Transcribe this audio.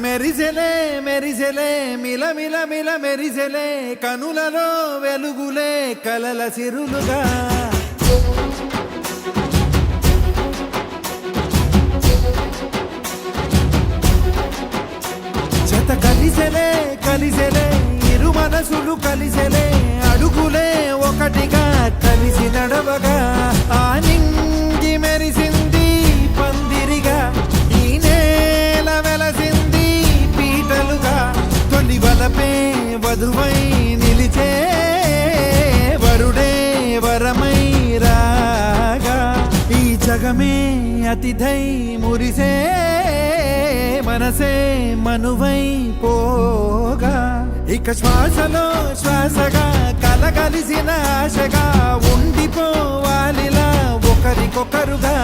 మెరిసెలే మెరిసెలే మిల మిల మిల మెరిసెలే కనులలో వెలుగులే కలల సిరులుగా జత కలిసెలే కలిసెలే ఇరు మనసులు కలిసెలే అడుగులే ఒకటిగా కలిసి నడవగా ఆ నింగి మెరిసింది పందిరిగా ఈ నేల వెలసింది పీటలుగా తొలి వలపే వధువై నిలిచే వరుడే వరమై రాగా ఈ జగమే అతిథై మురిసే మనసే మనువై పోగా ఇక శ్వాసలో శ్వాసగా కలగలిసిన ఆశగా ఉండిపోవాలిలా ఒకరికొకరుగా